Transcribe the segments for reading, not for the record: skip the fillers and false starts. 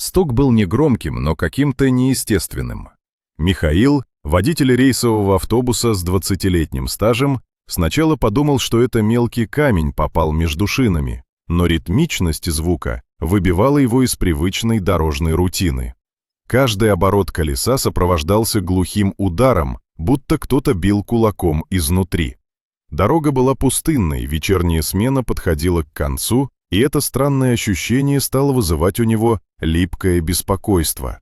Стук был негромким, но каким-то неестественным. Михаил, водитель рейсового автобуса с 20-летним стажем, сначала подумал, что это мелкий камень попал между шинами, но ритмичность звука выбивала его из привычной дорожной рутины. Каждый оборот колеса сопровождался глухим ударом, будто кто-то бил кулаком изнутри. Дорога была пустынной, вечерняя смена подходила к концу, и это странное ощущение стало вызывать у него липкое беспокойство.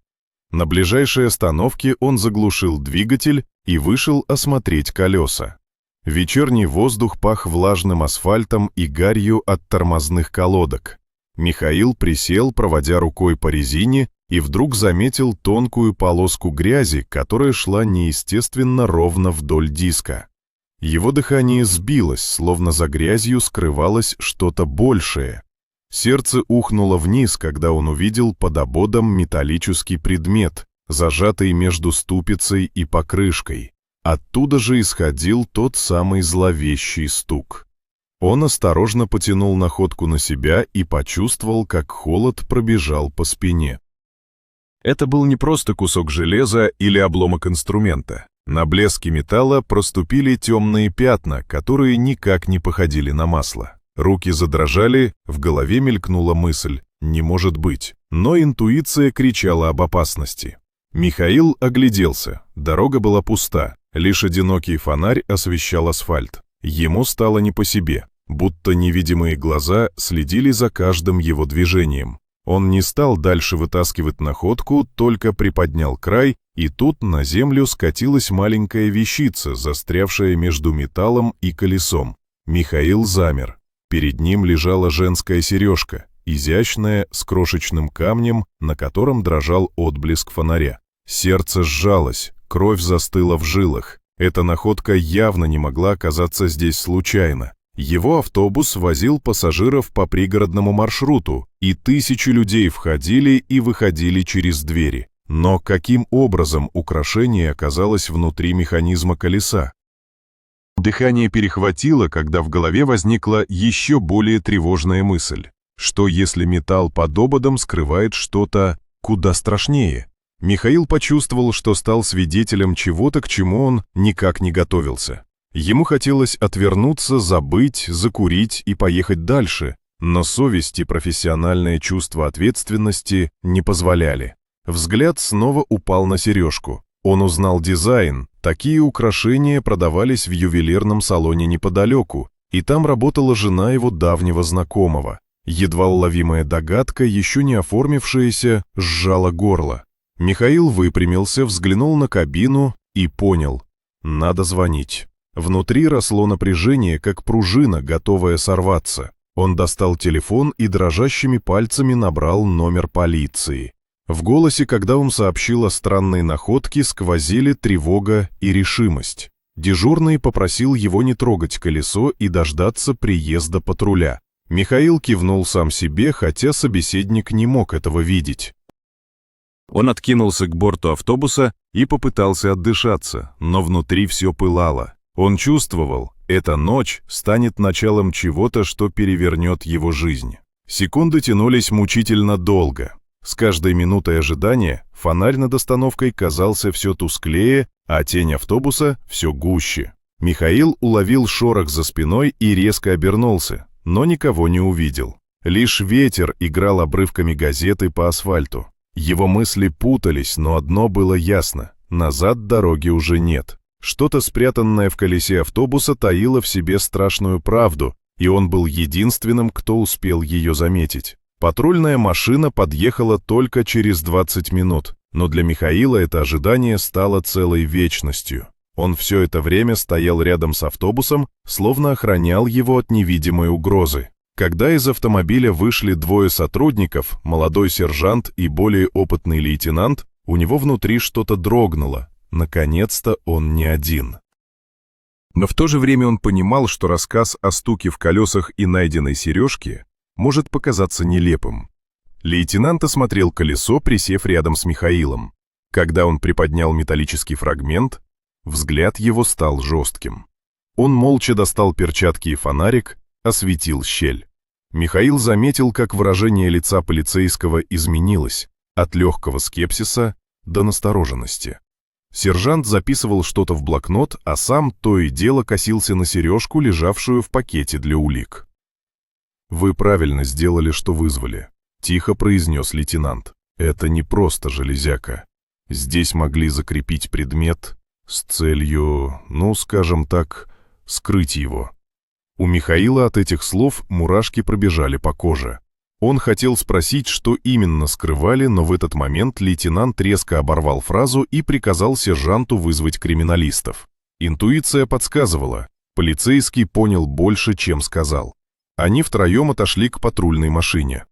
На ближайшей остановке он заглушил двигатель и вышел осмотреть колеса. Вечерний воздух пах влажным асфальтом и гарью от тормозных колодок. Михаил присел, проводя рукой по резине, и вдруг заметил тонкую полоску грязи, которая шла неестественно ровно вдоль диска. Его дыхание сбилось, словно за грязью скрывалось что-то большее. Сердце ухнуло вниз, когда он увидел под ободом металлический предмет, зажатый между ступицей и покрышкой. Оттуда же исходил тот самый зловещий стук. Он осторожно потянул находку на себя и почувствовал, как холод пробежал по спине. Это был не просто кусок железа или обломок инструмента. На блеске металла проступили темные пятна, которые никак не походили на масло. Руки задрожали, в голове мелькнула мысль «не может быть», но интуиция кричала об опасности. Михаил огляделся, дорога была пуста, лишь одинокий фонарь освещал асфальт. Ему стало не по себе, будто невидимые глаза следили за каждым его движением. Он не стал дальше вытаскивать находку, только приподнял край, и тут на землю скатилась маленькая вещица, застрявшая между металлом и колесом. Михаил замер. Перед ним лежала женская сережка, изящная, с крошечным камнем, на котором дрожал отблеск фонаря. Сердце сжалось, кровь застыла в жилах. Эта находка явно не могла оказаться здесь случайно. Его автобус возил пассажиров по пригородному маршруту, и тысячи людей входили и выходили через двери. Но каким образом украшение оказалось внутри механизма колеса? Дыхание перехватило, когда в голове возникла еще более тревожная мысль. Что если металл под ободом скрывает что-то куда страшнее? Михаил почувствовал, что стал свидетелем чего-то, к чему он никак не готовился. Ему хотелось отвернуться, забыть, закурить и поехать дальше, но совесть и профессиональное чувство ответственности не позволяли. Взгляд снова упал на сережку. Он узнал дизайн, такие украшения продавались в ювелирном салоне неподалеку, и там работала жена его давнего знакомого. Едва уловимая догадка, еще не оформившаяся, сжала горло. Михаил выпрямился, взглянул на кабину и понял – надо звонить. Внутри росло напряжение, как пружина, готовая сорваться. Он достал телефон и дрожащими пальцами набрал номер полиции. В голосе, когда он сообщил о странной находке, сквозили тревога и решимость. Дежурный попросил его не трогать колесо и дождаться приезда патруля. Михаил кивнул сам себе, хотя собеседник не мог этого видеть. Он откинулся к борту автобуса и попытался отдышаться, но внутри все пылало. Он чувствовал, эта ночь станет началом чего-то, что перевернет его жизнь. Секунды тянулись мучительно долго. С каждой минутой ожидания фонарь над остановкой казался все тусклее, а тень автобуса все гуще. Михаил уловил шорох за спиной и резко обернулся, но никого не увидел. Лишь ветер играл обрывками газеты по асфальту. Его мысли путались, но одно было ясно – назад дороги уже нет. Что-то, спрятанное в колесе автобуса, таило в себе страшную правду, и он был единственным, кто успел ее заметить. Патрульная машина подъехала только через 20 минут, но для Михаила это ожидание стало целой вечностью. Он все это время стоял рядом с автобусом, словно охранял его от невидимой угрозы. Когда из автомобиля вышли двое сотрудников, молодой сержант и более опытный лейтенант, у него внутри что-то дрогнуло. Наконец-то он не один. Но в то же время он понимал, что рассказ о стуке в колесах и найденной сережке может показаться нелепым. Лейтенант осмотрел колесо, присев рядом с Михаилом. Когда он приподнял металлический фрагмент, взгляд его стал жестким. Он молча достал перчатки и фонарик, осветил щель. Михаил заметил, как выражение лица полицейского изменилось. от легкого скепсиса до настороженности. Сержант записывал что-то в блокнот, а сам то и дело косился на сережку, лежавшую в пакете для улик. «Вы правильно сделали, что вызвали», — тихо произнес лейтенант. «Это не просто железяка. Здесь могли закрепить предмет с целью, скажем так, скрыть его». У Михаила от этих слов мурашки пробежали по коже. Он хотел спросить, что именно скрывали, но в этот момент лейтенант резко оборвал фразу и приказал сержанту вызвать криминалистов. Интуиция подсказывала. Полицейский понял больше, чем сказал. Они втроем отошли к патрульной машине.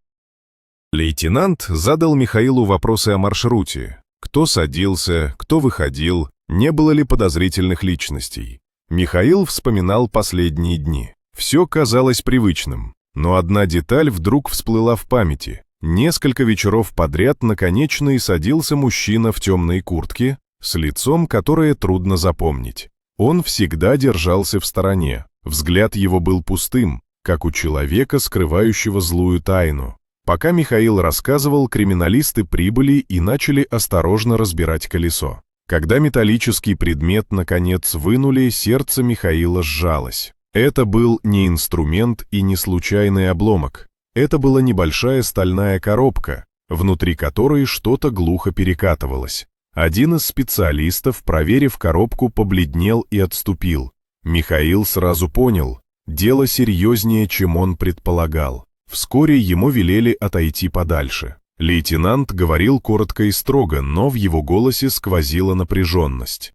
Лейтенант задал Михаилу вопросы о маршруте. Кто садился, кто выходил, не было ли подозрительных личностей. Михаил вспоминал последние дни. Все казалось привычным. Но одна деталь вдруг всплыла в памяти. Несколько вечеров подряд на Конечной садился мужчина в темной куртке, с лицом, которое трудно запомнить. Он всегда держался в стороне. Взгляд его был пустым, как у человека, скрывающего злую тайну. Пока Михаил рассказывал, криминалисты прибыли и начали осторожно разбирать колесо. Когда металлический предмет наконец вынули, сердце Михаила сжалось. Это был не инструмент и не случайный обломок. Это была небольшая стальная коробка, внутри которой что-то глухо перекатывалось. Один из специалистов, проверив коробку, побледнел и отступил. Михаил сразу понял, дело серьезнее, чем он предполагал. Вскоре ему велели отойти подальше. Лейтенант говорил коротко и строго, но в его голосе сквозила напряженность.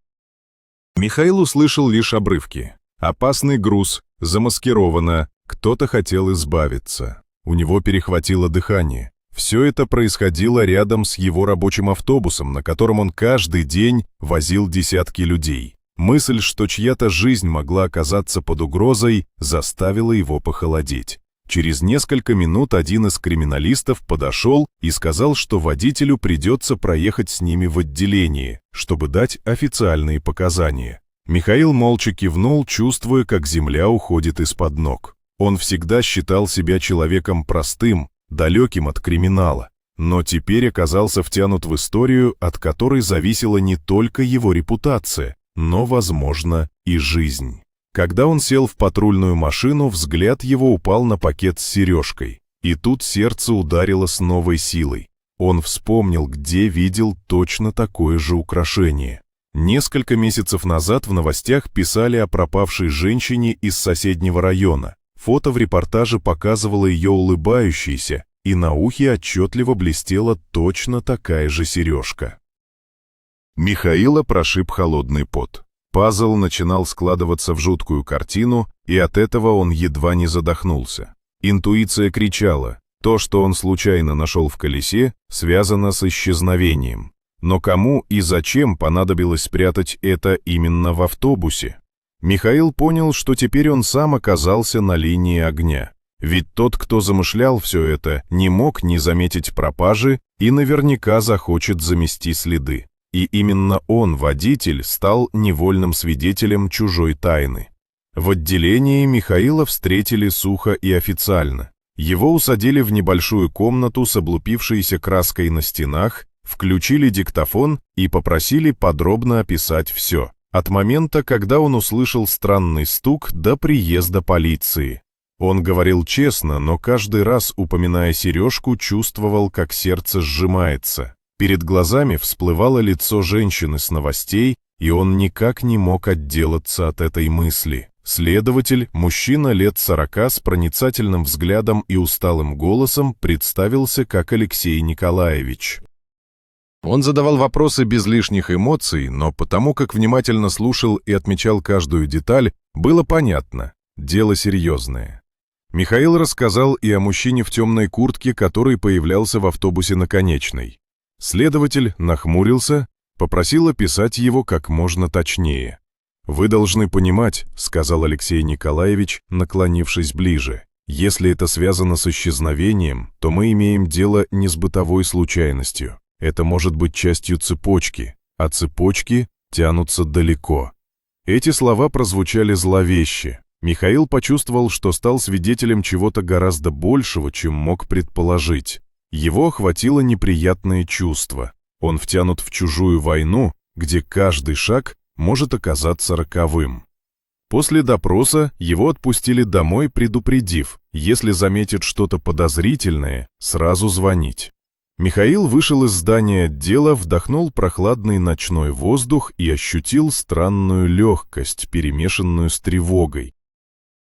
Михаил услышал лишь обрывки. Опасный груз, замаскировано, кто-то хотел избавиться. У него перехватило дыхание. Все это происходило рядом с его рабочим автобусом, на котором он каждый день возил десятки людей. Мысль, что чья-то жизнь могла оказаться под угрозой, заставила его похолодеть. Через несколько минут один из криминалистов подошел и сказал, что водителю придется проехать с ними в отделение, чтобы дать официальные показания. Михаил молча кивнул, чувствуя, как земля уходит из-под ног. Он всегда считал себя человеком простым, далеким от криминала, но теперь оказался втянут в историю, от которой зависела не только его репутация, но, возможно, и жизнь. Когда он сел в патрульную машину, взгляд его упал на пакет с сережкой, и тут сердце ударило с новой силой. Он вспомнил, где видел точно такое же украшение. Несколько месяцев назад в новостях писали о пропавшей женщине из соседнего района. Фото в репортаже показывало ее улыбающейся, и на ухе отчетливо блестела точно такая же сережка. Михаила прошиб холодный пот. Пазл начинал складываться в жуткую картину, и от этого он едва не задохнулся. Интуиция кричала, то, что он случайно нашел в колесе, связано с исчезновением. Но кому и зачем понадобилось спрятать это именно в автобусе? Михаил понял, что теперь он сам оказался на линии огня. Ведь тот, кто замышлял все это, не мог не заметить пропажи и наверняка захочет замести следы. И именно он, водитель, стал невольным свидетелем чужой тайны. В отделении Михаила встретили сухо и официально. Его усадили в небольшую комнату с облупившейся краской на стенах, включили диктофон и попросили подробно описать все. От момента, когда он услышал странный стук, до приезда полиции. Он говорил честно, но каждый раз, упоминая сережку, чувствовал, как сердце сжимается. Перед глазами всплывало лицо женщины с новостей, и он никак не мог отделаться от этой мысли. Следователь, мужчина лет 40 с проницательным взглядом и усталым голосом, представился как Алексей Николаевич. Он задавал вопросы без лишних эмоций, но потому как внимательно слушал и отмечал каждую деталь, было понятно – дело серьезное. Михаил рассказал и о мужчине в темной куртке, который появлялся в автобусе на Конечной. Следователь нахмурился, попросил описать его как можно точнее. «Вы должны понимать», – сказал Алексей Николаевич, наклонившись ближе, «если это связано с исчезновением, то мы имеем дело не с бытовой случайностью. Это может быть частью цепочки, а цепочки тянутся далеко». Эти слова прозвучали зловеще. Михаил почувствовал, что стал свидетелем чего-то гораздо большего, чем мог предположить. Его охватило неприятное чувство. Он втянут в чужую войну, где каждый шаг может оказаться роковым. После допроса его отпустили домой, предупредив, если заметит что-то подозрительное, сразу звонить. Михаил вышел из здания отдела, вдохнул прохладный ночной воздух и ощутил странную легкость, перемешанную с тревогой.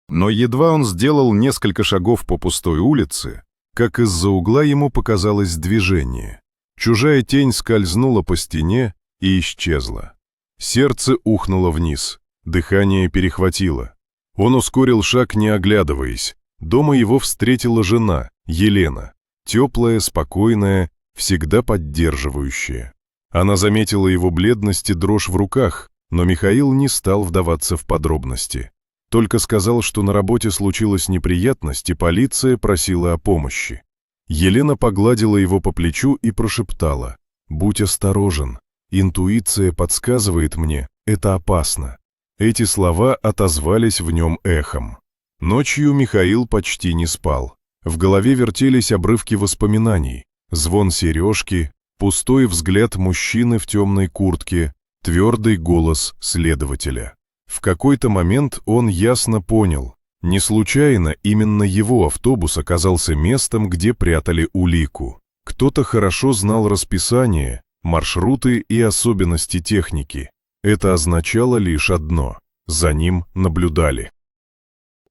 Но едва он сделал несколько шагов по пустой улице, как из-за угла ему показалось движение. Чужая тень скользнула по стене и исчезла. Сердце ухнуло вниз, дыхание перехватило. Он ускорил шаг, не оглядываясь. Дома его встретила жена, Елена, теплая, спокойная, всегда поддерживающая. Она заметила его бледность и дрожь в руках, но Михаил не стал вдаваться в подробности. Только сказал, что на работе случилась неприятность, и полиция просила о помощи. Елена погладила его по плечу и прошептала: «Будь осторожен, интуиция подсказывает мне, это опасно». Эти слова отозвались в нем эхом. Ночью Михаил почти не спал. В голове вертелись обрывки воспоминаний, звон сережки, пустой взгляд мужчины в темной куртке, твердый голос следователя. В какой-то момент он ясно понял, не случайно именно его автобус оказался местом, где прятали улику. Кто-то хорошо знал расписание, маршруты и особенности техники. Это означало лишь одно – за ним наблюдали.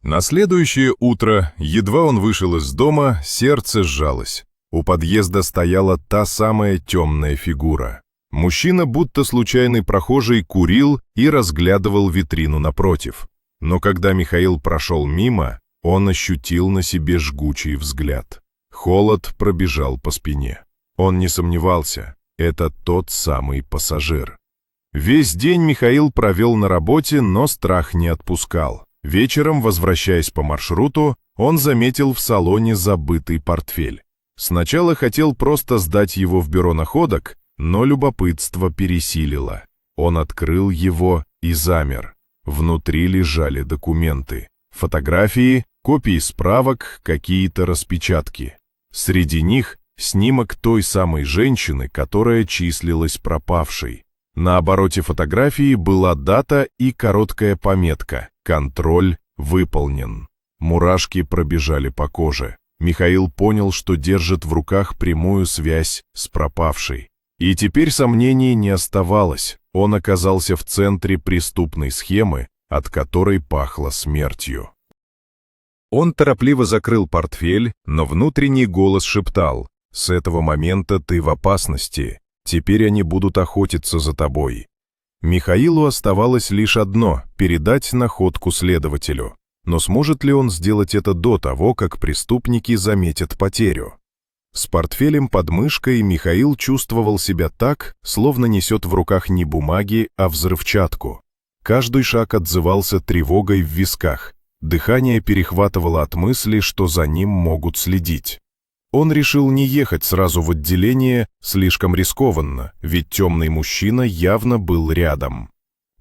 На следующее утро, едва он вышел из дома, сердце сжалось. У подъезда стояла та самая темная фигура. Мужчина, будто случайный прохожий, курил и разглядывал витрину напротив. Но когда Михаил прошел мимо, он ощутил на себе жгучий взгляд. Холод пробежал по спине. Он не сомневался, это тот самый пассажир. Весь день Михаил провел на работе, но страх не отпускал. Вечером, возвращаясь по маршруту, он заметил в салоне забытый портфель. Сначала хотел просто сдать его в бюро находок, но любопытство пересилило. Он открыл его и замер. Внутри лежали документы. Фотографии, копии справок, какие-то распечатки. Среди них снимок той самой женщины, которая числилась пропавшей. На обороте фотографии была дата и короткая пометка «Контроль выполнен». Мурашки пробежали по коже. Михаил понял, что держит в руках прямую связь с пропавшей. И теперь сомнений не оставалось. Он оказался в центре преступной схемы, от которой пахло смертью. Он торопливо закрыл портфель, но внутренний голос шептал: «С этого момента ты в опасности. Теперь они будут охотиться за тобой». Михаилу оставалось лишь одно — передать находку следователю. Но сможет ли он сделать это до того, как преступники заметят потерю? С портфелем под мышкой Михаил чувствовал себя так, словно несет в руках не бумаги, а взрывчатку. Каждый шаг отзывался тревогой в висках. Дыхание перехватывало от мысли, что за ним могут следить. Он решил не ехать сразу в отделение, слишком рискованно, ведь темный мужчина явно был рядом.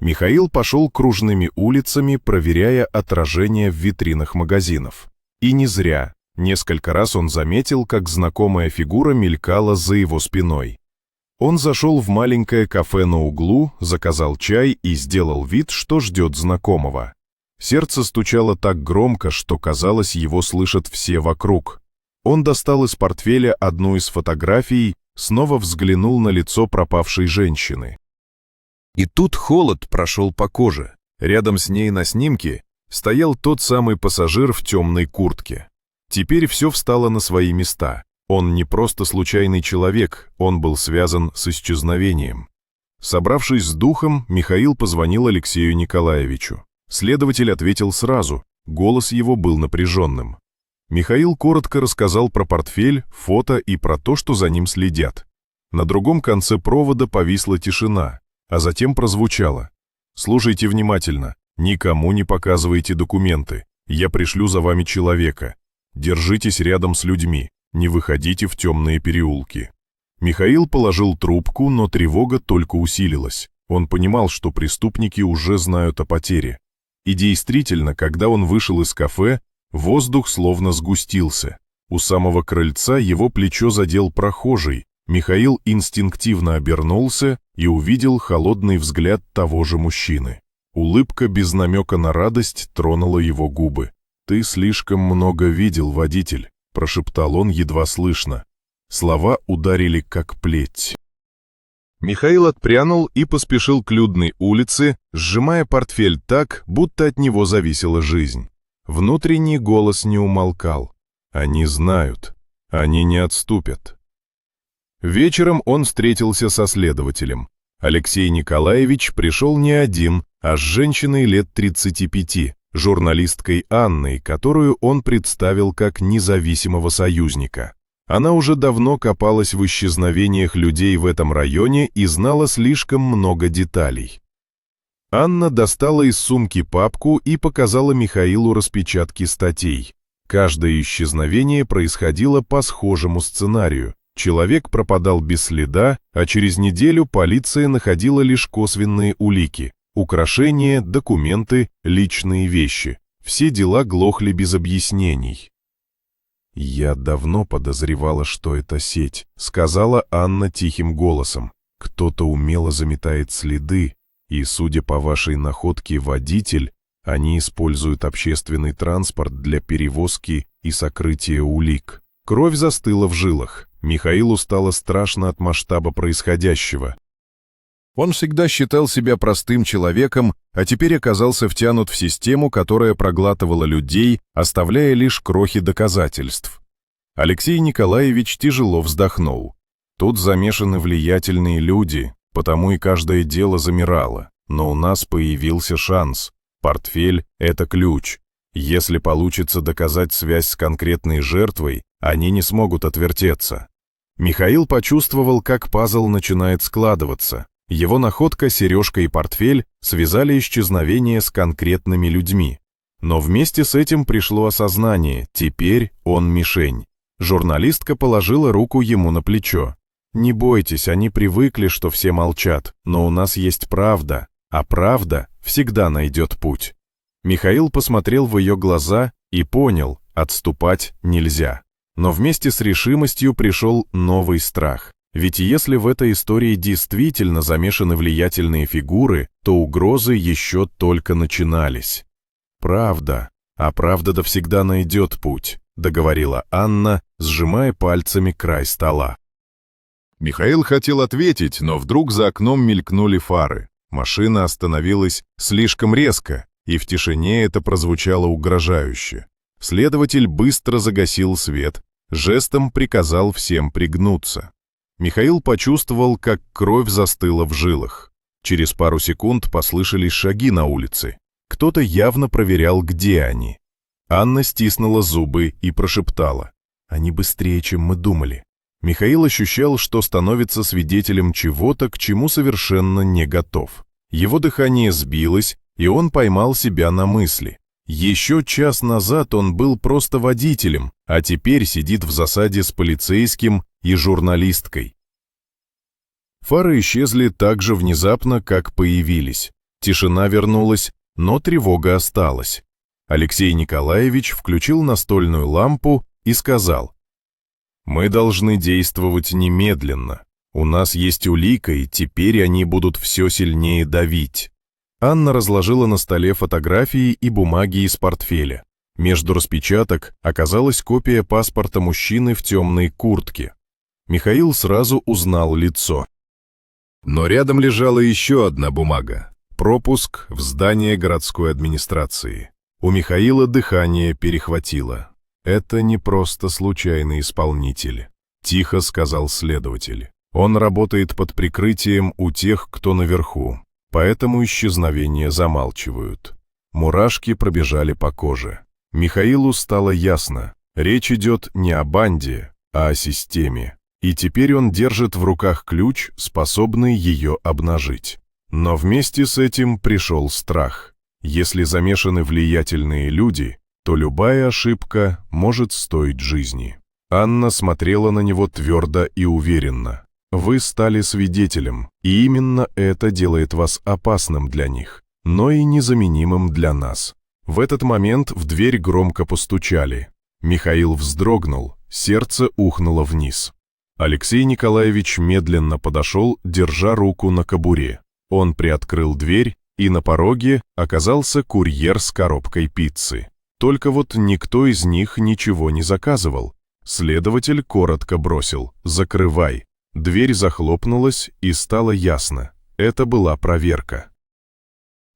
Михаил пошел кружными улицами, проверяя отражение в витринах магазинов. И не зря. Несколько раз он заметил, как знакомая фигура мелькала за его спиной. Он зашел в маленькое кафе на углу, заказал чай и сделал вид, что ждет знакомого. Сердце стучало так громко, что, казалось, его слышат все вокруг. Он достал из портфеля одну из фотографий, снова взглянул на лицо пропавшей женщины. И тут холод прошел по коже. Рядом с ней на снимке стоял тот самый пассажир в темной куртке. Теперь все встало на свои места. Он не просто случайный человек, он был связан с исчезновением. Собравшись с духом, Михаил позвонил Алексею Николаевичу. Следователь ответил сразу, голос его был напряженным. Михаил коротко рассказал про портфель, фото и про то, что за ним следят. На другом конце провода повисла тишина, а затем прозвучало: «Слушайте внимательно, никому не показывайте документы, я пришлю за вами человека. Держитесь рядом с людьми, не выходите в темные переулки». Михаил положил трубку, но тревога только усилилась. Он понимал, что преступники уже знают о потере. И действительно, когда он вышел из кафе, воздух словно сгустился. У самого крыльца его плечо задел прохожий. Михаил инстинктивно обернулся и увидел холодный взгляд того же мужчины. Улыбка без намека на радость тронула его губы. «Ты слишком много видел, водитель», — прошептал он едва слышно. Слова ударили как плеть. Михаил отпрянул и поспешил к людной улице, сжимая портфель так, будто от него зависела жизнь. Внутренний голос не умолкал. Они знают. Они не отступят. Вечером он встретился со следователем. Алексей Николаевич пришел не один, а с женщиной лет 35, журналисткой Анной, которую он представил как независимого союзника. Она уже давно копалась в исчезновениях людей в этом районе и знала слишком много деталей. Анна достала из сумки папку и показала Михаилу распечатки статей. Каждое исчезновение происходило по схожему сценарию. Человек пропадал без следа, а через неделю полиция находила лишь косвенные улики – украшения, документы, личные вещи. Все дела глохли без объяснений. «Я давно подозревала, что это сеть», — сказала Анна тихим голосом. «Кто-то умело заметает следы, и, судя по вашей находке, водитель, они используют общественный транспорт для перевозки и сокрытия улик». Кровь застыла в жилах. Михаилу стало страшно от масштаба происходящего. Он всегда считал себя простым человеком, а теперь оказался втянут в систему, которая проглатывала людей, оставляя лишь крохи доказательств. Алексей Николаевич тяжело вздохнул. Тут замешаны влиятельные люди, потому и каждое дело замирало. Но у нас появился шанс. Портфель — это ключ. Если получится доказать связь с конкретной жертвой, они не смогут отвертеться. Михаил почувствовал, как пазл начинает складываться. Его находка, сережка и портфель связали исчезновение с конкретными людьми. Но вместе с этим пришло осознание, теперь он мишень. Журналистка положила руку ему на плечо. «Не бойтесь, они привыкли, что все молчат, но у нас есть правда, а правда всегда найдет путь». Михаил посмотрел в ее глаза и понял, отступать нельзя. Но вместе с решимостью пришел новый страх. Ведь если в этой истории действительно замешаны влиятельные фигуры, то угрозы еще только начинались. «Правда, а правда-то всегда найдет путь», — договорила Анна, сжимая пальцами край стола. Михаил хотел ответить, но вдруг за окном мелькнули фары. Машина остановилась слишком резко, и в тишине это прозвучало угрожающе. Следователь быстро загасил свет, жестом приказал всем пригнуться. Михаил почувствовал, как кровь застыла в жилах. Через пару секунд послышались шаги на улице. Кто-то явно проверял, где они. Анна стиснула зубы и прошептала: «Они быстрее, чем мы думали». Михаил ощущал, что становится свидетелем чего-то, к чему совершенно не готов. Его дыхание сбилось, и он поймал себя на мысли. Еще час назад он был просто водителем, а теперь сидит в засаде с полицейским и журналисткой. Фары исчезли так же внезапно, как появились. Тишина вернулась, но тревога осталась. Алексей Николаевич включил настольную лампу и сказал: «Мы должны действовать немедленно. У нас есть улика, и теперь они будут все сильнее давить». Анна разложила на столе фотографии и бумаги из портфеля. Между распечаток оказалась копия паспорта мужчины в темной куртке. Михаил сразу узнал лицо. Но рядом лежала еще одна бумага – пропуск в здание городской администрации. У Михаила дыхание перехватило. «Это не просто случайный исполнитель», – тихо сказал следователь. «Он работает под прикрытием у тех, кто наверху. Поэтому исчезновения замалчивают». Мурашки пробежали по коже. Михаилу стало ясно, речь идет не о банде, а о системе. И теперь он держит в руках ключ, способный ее обнажить. Но вместе с этим пришел страх. Если замешаны влиятельные люди, то любая ошибка может стоить жизни. Анна смотрела на него твердо и уверенно. Вы стали свидетелем, и именно это делает вас опасным для них, но и незаменимым для нас. В этот момент в дверь громко постучали. Михаил вздрогнул, Сердце ухнуло вниз. Алексей Николаевич медленно подошел, держа руку на кобуре. Он приоткрыл дверь, и на пороге оказался курьер с коробкой пиццы. Только вот никто из них ничего не заказывал. Следователь коротко бросил: «Закрывай». Дверь захлопнулась, и стало ясно. Это была проверка.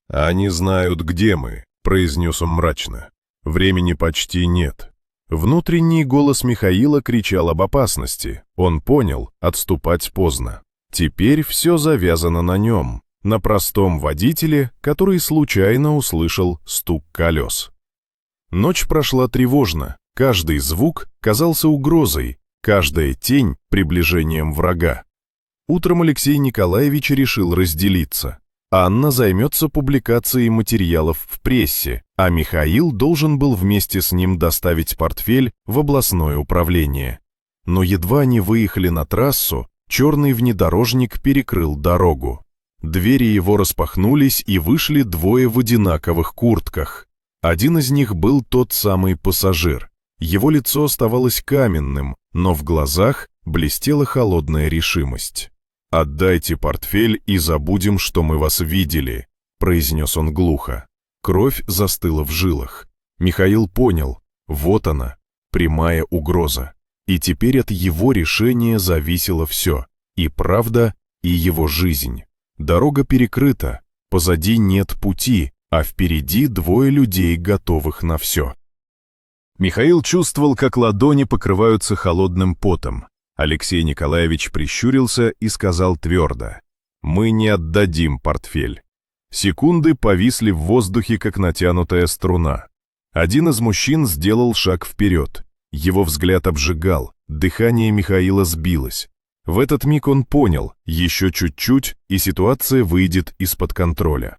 «Они знают, где мы», — произнес он мрачно. «Времени почти нет». Внутренний голос Михаила кричал об опасности. Он понял, отступать поздно. Теперь все завязано на нем, на простом водителе, который случайно услышал стук колес. Ночь прошла тревожно. Каждый звук казался угрозой, каждая тень — приближением врага. Утром Алексей Николаевич решил разделиться. Анна займется публикацией материалов в прессе, а Михаил должен был вместе с ним доставить портфель в областное управление. Но едва они выехали на трассу, черный внедорожник перекрыл дорогу. Двери его распахнулись, и вышли двое в одинаковых куртках. Один из них был тот самый пассажир. Его лицо оставалось каменным, но в глазах блестела холодная решимость. «Отдайте портфель и забудем, что мы вас видели», — произнес он глухо. Кровь застыла в жилах. Михаил понял, вот она, прямая угроза. И теперь от его решения зависело все, и правда, и его жизнь. Дорога перекрыта, позади нет пути, а впереди двое людей, готовых на все. Михаил чувствовал, как ладони покрываются холодным потом. Алексей Николаевич прищурился и сказал твердо: «Мы не отдадим портфель». Секунды повисли в воздухе, как натянутая струна. Один из мужчин сделал шаг вперед. Его взгляд обжигал, дыхание Михаила сбилось. В этот миг он понял, еще чуть-чуть, и ситуация выйдет из-под контроля.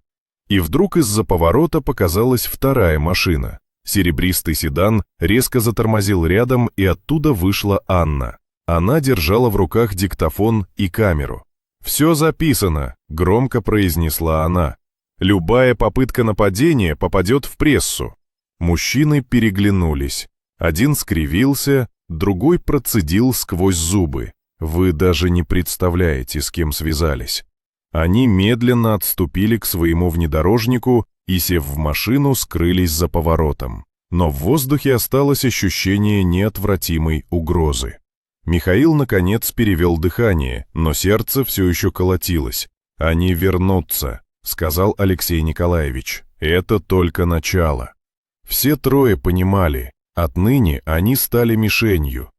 И вдруг из-за поворота показалась вторая машина. Серебристый седан резко затормозил рядом, и оттуда вышла Анна. Она держала в руках диктофон и камеру. «Все записано», — громко произнесла она. «Любая попытка нападения попадет в прессу». Мужчины переглянулись. Один скривился, другой процедил сквозь зубы. Вы даже не представляете, с кем связались. Они медленно отступили к своему внедорожнику и, сев в машину, скрылись за поворотом. Но в воздухе осталось ощущение неотвратимой угрозы. Михаил, наконец, перевел дыхание, но сердце все еще колотилось. «Они вернутся», — сказал Алексей Николаевич. «Это только начало». Все трое понимали, отныне они стали мишенью.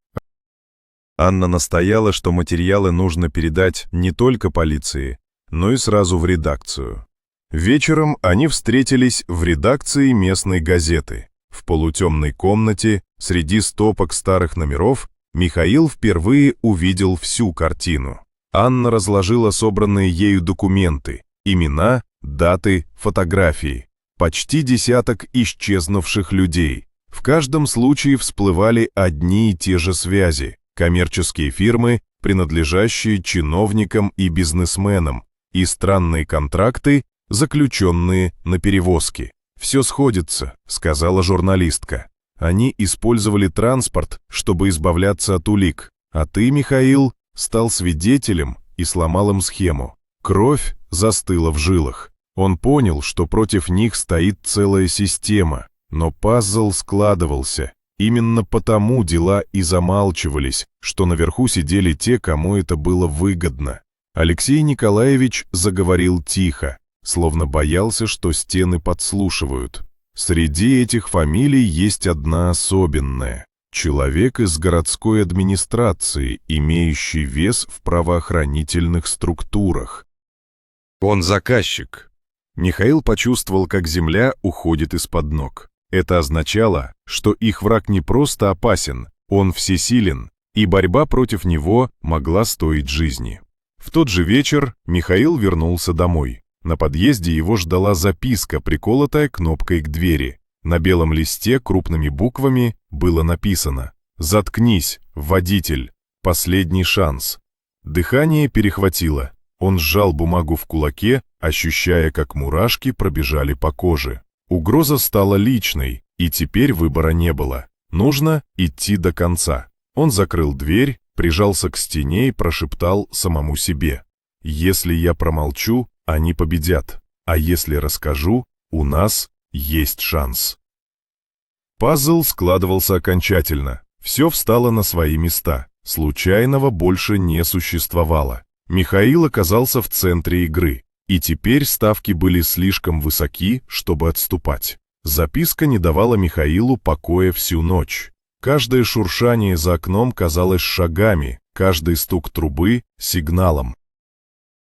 Анна настояла, что материалы нужно передать не только полиции, но и сразу в редакцию. Вечером они встретились в редакции местной газеты. В полутемной комнате, среди стопок старых номеров, Михаил впервые увидел всю картину. Анна разложила собранные ею документы, имена, даты, фотографии. Почти десяток исчезнувших людей. В каждом случае всплывали одни и те же связи. Коммерческие фирмы, принадлежащие чиновникам и бизнесменам, и странные контракты, заключенные на перевозки. «Все сходится», — сказала журналистка. «Они использовали транспорт, чтобы избавляться от улик, а ты, Михаил, стал свидетелем и сломал им схему». Кровь застыла в жилах. Он понял, что против них стоит целая система, но пазл складывался. Именно потому дела и замалчивались, что наверху сидели те, кому это было выгодно. Алексей Николаевич заговорил тихо, словно боялся, что стены подслушивают. Среди этих фамилий есть одна особенная. Человек из городской администрации, имеющий вес в правоохранительных структурах. Он заказчик. Михаил почувствовал, как земля уходит из-под ног. Это означало, что их враг не просто опасен, он всесилен, и борьба против него могла стоить жизни. В тот же вечер Михаил вернулся домой. На подъезде его ждала записка, приколотая кнопкой к двери. На белом листе крупными буквами было написано: «Заткнись, водитель, последний шанс». Дыхание перехватило. Он сжал бумагу в кулаке, ощущая, как мурашки пробежали по коже. Угроза стала личной, и теперь выбора не было. Нужно идти до конца. Он закрыл дверь, прижался к стене и прошептал самому себе: «Если я промолчу, они победят, а если расскажу, у нас есть шанс». Пазл складывался окончательно, все встало на свои места, случайного больше не существовало. Михаил оказался в центре игры, и теперь ставки были слишком высоки, чтобы отступать. Записка не давала Михаилу покоя всю ночь. Каждое шуршание за окном казалось шагами, каждый стук трубы — сигналом.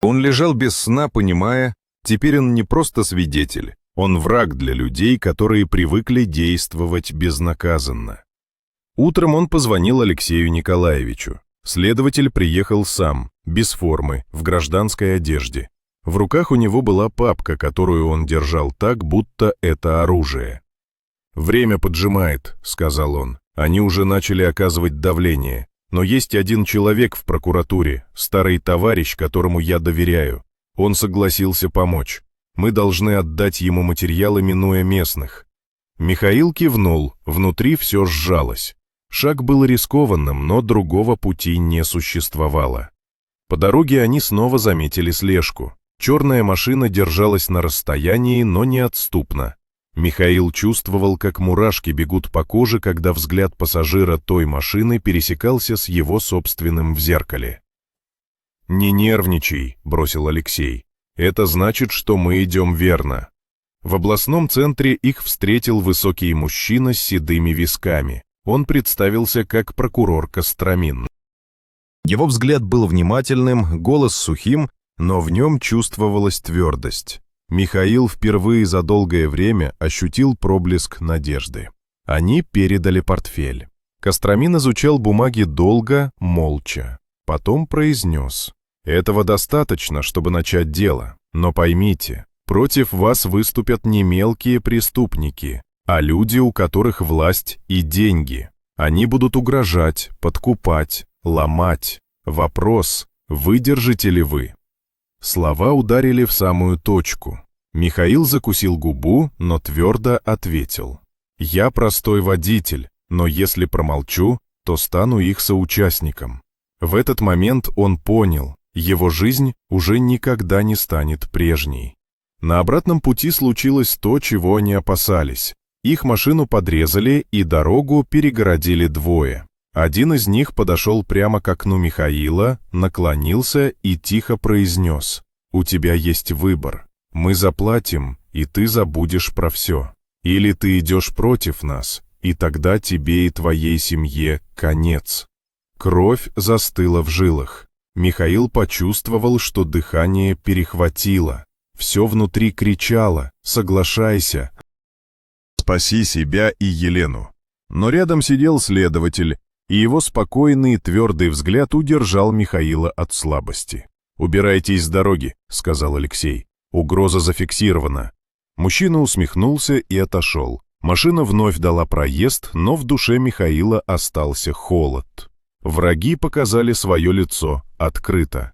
Он лежал без сна, понимая, теперь он не просто свидетель, он враг для людей, которые привыкли действовать безнаказанно. Утром он позвонил Алексею Николаевичу. Следователь приехал сам, без формы, в гражданской одежде. В руках у него была папка, которую он держал так, будто это оружие. «Время поджимает», — сказал он. «Они уже начали оказывать давление. Но есть один человек в прокуратуре, старый товарищ, которому я доверяю. Он согласился помочь. Мы должны отдать ему материалы, минуя местных». Михаил кивнул, внутри все сжалось. Шаг был рискованным, но другого пути не существовало. По дороге они снова заметили слежку. Черная машина держалась на расстоянии, но неотступно. Михаил чувствовал, как мурашки бегут по коже, когда взгляд пассажира той машины пересекался с его собственным в зеркале. «Не нервничай», — бросил Алексей. «Это значит, что мы идем верно». В областном центре их встретил высокий мужчина с седыми висками. Он представился как прокурор Костромин. Его взгляд был внимательным, голос сухим, но в нем чувствовалась твердость. Михаил впервые за долгое время ощутил проблеск надежды. Они передали портфель. Костромин изучал бумаги долго, молча. Потом произнес: «Этого достаточно, чтобы начать дело. Но поймите, против вас выступят не мелкие преступники, а люди, у которых власть и деньги. Они будут угрожать, подкупать, ломать. Вопрос: выдержите ли вы?» Слова ударили в самую точку. Михаил закусил губу, но твердо ответил: «Я простой водитель, но если промолчу, то стану их соучастником». В этот момент он понял, его жизнь уже никогда не станет прежней. На обратном пути случилось то, чего они опасались. Их машину подрезали, и дорогу перегородили двое. Один из них подошел прямо к окну Михаила, наклонился и тихо произнес: «У тебя есть выбор. Мы заплатим, и ты забудешь про все. Или ты идешь против нас, и тогда тебе и твоей семье конец». Кровь застыла в жилах. Михаил почувствовал, что дыхание перехватило. Все внутри кричало: «Соглашайся! Спаси себя и Елену!» Но рядом сидел следователь, и его спокойный и твердый взгляд удержал Михаила от слабости. «Убирайтесь с дороги», — сказал Алексей. «Угроза зафиксирована». Мужчина усмехнулся и отошел. Машина вновь дала проезд, но в душе Михаила остался холод. Враги показали свое лицо открыто.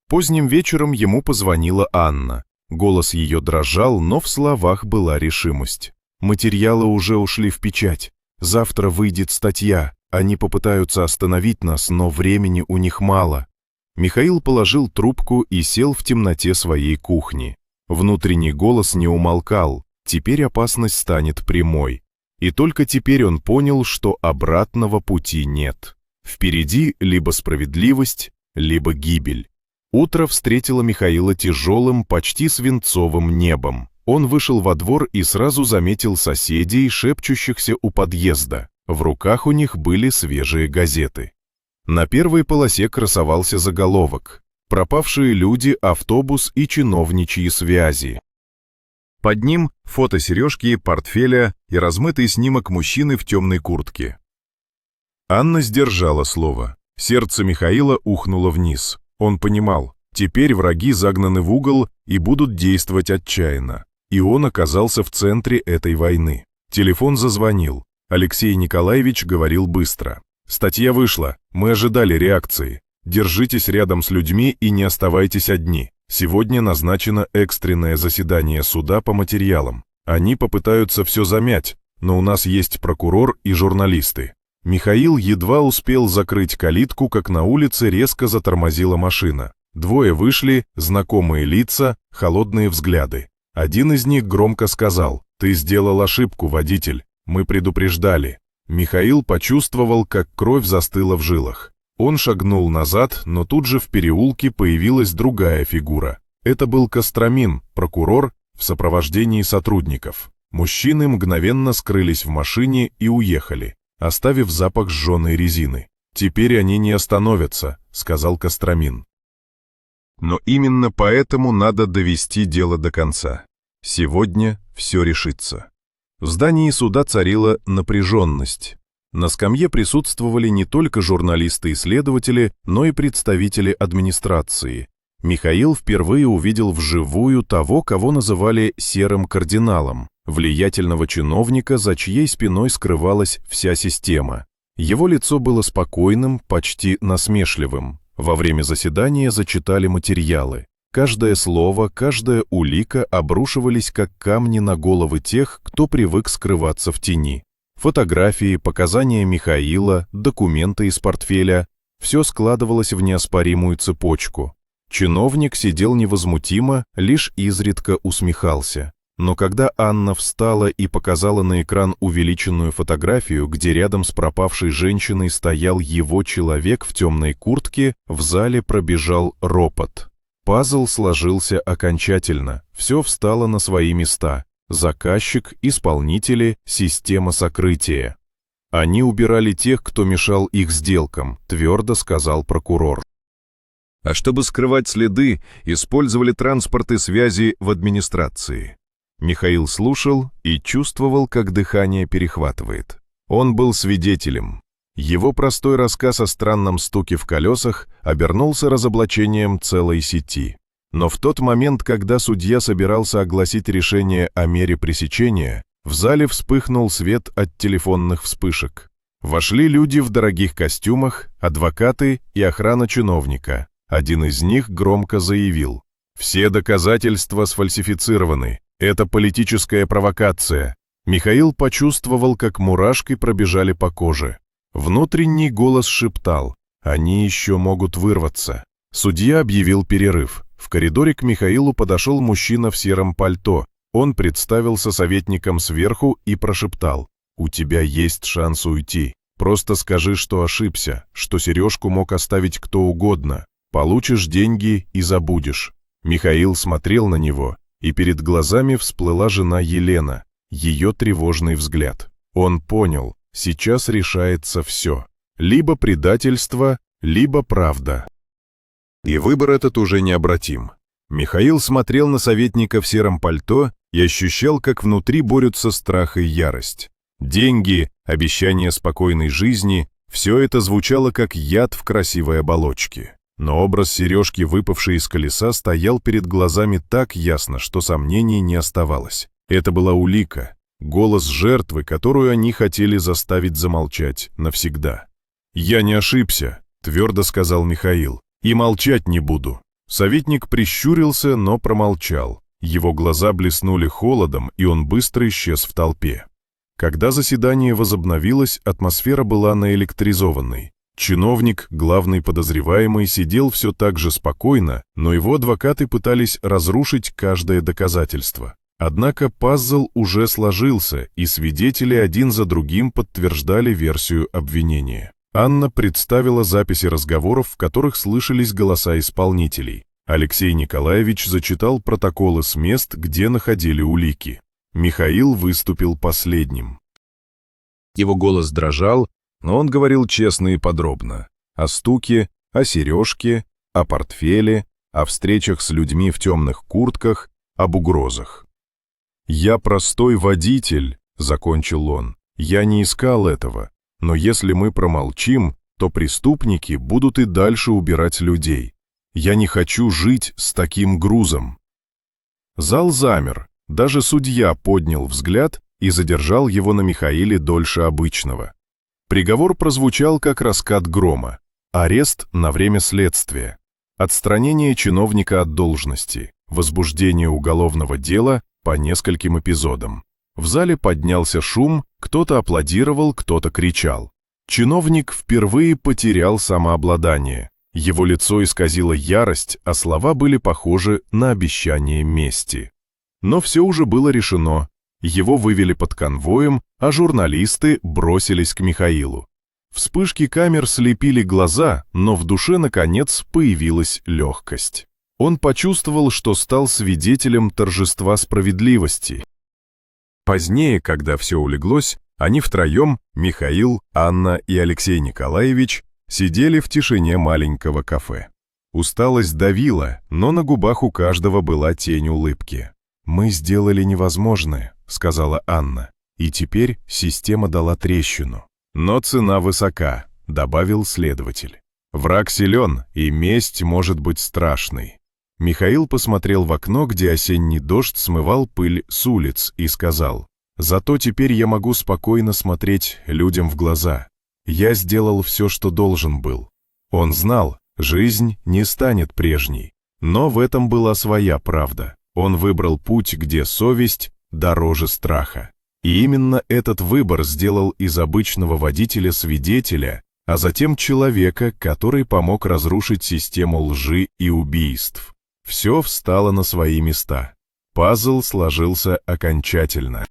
Поздним вечером ему позвонила Анна. Голос ее дрожал, но в словах была решимость. «Материалы уже ушли в печать. Завтра выйдет статья. Они попытаются остановить нас, но времени у них мало». Михаил положил трубку и сел в темноте своей кухни. Внутренний голос не умолкал. Теперь опасность станет прямой. И только теперь он понял, что обратного пути нет. Впереди либо справедливость, либо гибель. Утро встретило Михаила тяжелым, почти свинцовым небом. Он вышел во двор и сразу заметил соседей, шепчущихся у подъезда. В руках у них были свежие газеты. На первой полосе красовался заголовок: «Пропавшие люди, автобус и чиновничьи связи». Под ним фото сережки, портфеля и размытый снимок мужчины в темной куртке. Анна сдержала слово. Сердце Михаила ухнуло вниз. Он понимал, теперь враги загнаны в угол и будут действовать отчаянно. И он оказался в центре этой войны. Телефон зазвонил. Алексей Николаевич говорил быстро. «Статья вышла. Мы ожидали реакции. Держитесь рядом с людьми и не оставайтесь одни. Сегодня назначено экстренное заседание суда по материалам. Они попытаются все замять, но у нас есть прокурор и журналисты. Михаил едва успел закрыть калитку, как на улице резко затормозила машина. Двое вышли, знакомые лица, холодные взгляды. Один из них громко сказал: «Ты сделал ошибку, водитель, мы предупреждали». Михаил почувствовал, как кровь застыла в жилах. Он шагнул назад, но тут же в переулке появилась другая фигура. Это был Костромин, прокурор, в сопровождении сотрудников. Мужчины мгновенно скрылись в машине и уехали, оставив запах сжженной резины. «Теперь они не остановятся», — сказал Костромин. Но именно поэтому надо довести дело до конца. Сегодня все решится. В здании суда царила напряженность. На скамье присутствовали не только журналисты и следователи, но и представители администрации. Михаил впервые увидел вживую того, кого называли «серым кардиналом», влиятельного чиновника, за чьей спиной скрывалась вся система. Его лицо было спокойным, почти насмешливым. Во время заседания зачитали материалы. Каждое слово, каждая улика обрушивались как камни на головы тех, кто привык скрываться в тени. Фотографии, показания Михаила, документы из портфеля – все складывалось в неоспоримую цепочку. Чиновник сидел невозмутимо, лишь изредка усмехался. Но когда Анна встала и показала на экран увеличенную фотографию, где рядом с пропавшей женщиной стоял его человек в темной куртке, в зале пробежал ропот. Пазл сложился окончательно, все встало на свои места. Заказчик, исполнители, система сокрытия. Они убирали тех, кто мешал их сделкам, твердо сказал прокурор. А чтобы скрывать следы, использовали транспорт и связи в администрации. Михаил слушал и чувствовал, как дыхание перехватывает. Он был свидетелем. Его простой рассказ о странном стуке в колесах обернулся разоблачением целой сети. Но в тот момент, когда судья собирался огласить решение о мере пресечения, в зале вспыхнул свет от телефонных вспышек. Вошли люди в дорогих костюмах, адвокаты и охрана чиновника. Один из них громко заявил: «Все доказательства сфальсифицированы. Это политическая провокация». Михаил почувствовал, как мурашки пробежали по коже. Внутренний голос шептал: «Они еще могут вырваться». Судья объявил перерыв. В коридоре к Михаилу подошел мужчина в сером пальто. Он представился советником сверху и прошептал: «У тебя есть шанс уйти. Просто скажи, что ошибся, что сережку мог оставить кто угодно. Получишь деньги и забудешь». Михаил смотрел на него, и перед глазами всплыла жена Елена, ее тревожный взгляд. Он понял, сейчас решается все. Либо предательство, либо правда. И выбор этот уже необратим. Михаил смотрел на советника в сером пальто и ощущал, как внутри борются страх и ярость. Деньги, обещание спокойной жизни – все это звучало как яд в красивой оболочке. Но образ сережки, выпавшей из колеса, стоял перед глазами так ясно, что сомнений не оставалось. Это была улика, голос жертвы, которую они хотели заставить замолчать навсегда. «Я не ошибся», — твердо сказал Михаил, — «и молчать не буду». Советник прищурился, но промолчал. Его глаза блеснули холодом, и он быстро исчез в толпе. Когда заседание возобновилось, атмосфера была наэлектризованной. Чиновник, главный подозреваемый, сидел все так же спокойно, но его адвокаты пытались разрушить каждое доказательство. Однако пазл уже сложился, и свидетели один за другим подтверждали версию обвинения. Анна представила записи разговоров, в которых слышались голоса исполнителей. Алексей Николаевич зачитал протоколы с мест, где находили улики. Михаил выступил последним. Его голос дрожал, но он говорил честно и подробно. О стуке, о сережке, о портфеле, о встречах с людьми в темных куртках, об угрозах. «Я простой водитель», — закончил он. «Я не искал этого. Но если мы промолчим, то преступники будут и дальше убирать людей. Я не хочу жить с таким грузом». Зал замер. Даже судья поднял взгляд и задержал его на Михаиле дольше обычного. Приговор прозвучал как раскат грома. Арест на время следствия. Отстранение чиновника от должности. Возбуждение уголовного дела по нескольким эпизодам. В зале поднялся шум, кто-то аплодировал, кто-то кричал. Чиновник впервые потерял самообладание. Его лицо исказило ярость, а слова были похожи на обещание мести. Но все уже было решено. Его вывели под конвоем, а журналисты бросились к Михаилу. Вспышки камер слепили глаза, но в душе, наконец, появилась легкость. Он почувствовал, что стал свидетелем торжества справедливости. Позднее, когда все улеглось, они втроем, Михаил, Анна и Алексей Николаевич, сидели в тишине маленького кафе. Усталость давила, но на губах у каждого была тень улыбки. «Мы сделали невозможное», — сказала Анна, «и теперь система дала трещину». «Но цена высока», — добавил следователь. «Враг силен, и месть может быть страшной». Михаил посмотрел в окно, где осенний дождь смывал пыль с улиц, и сказал: «Зато теперь я могу спокойно смотреть людям в глаза. Я сделал все, что должен был». Он знал, жизнь не станет прежней, но в этом была своя правда. Он выбрал путь, где совесть дороже страха. И именно этот выбор сделал из обычного водителя свидетеля, а затем человека, который помог разрушить систему лжи и убийств. Все встало на свои места. Пазл сложился окончательно.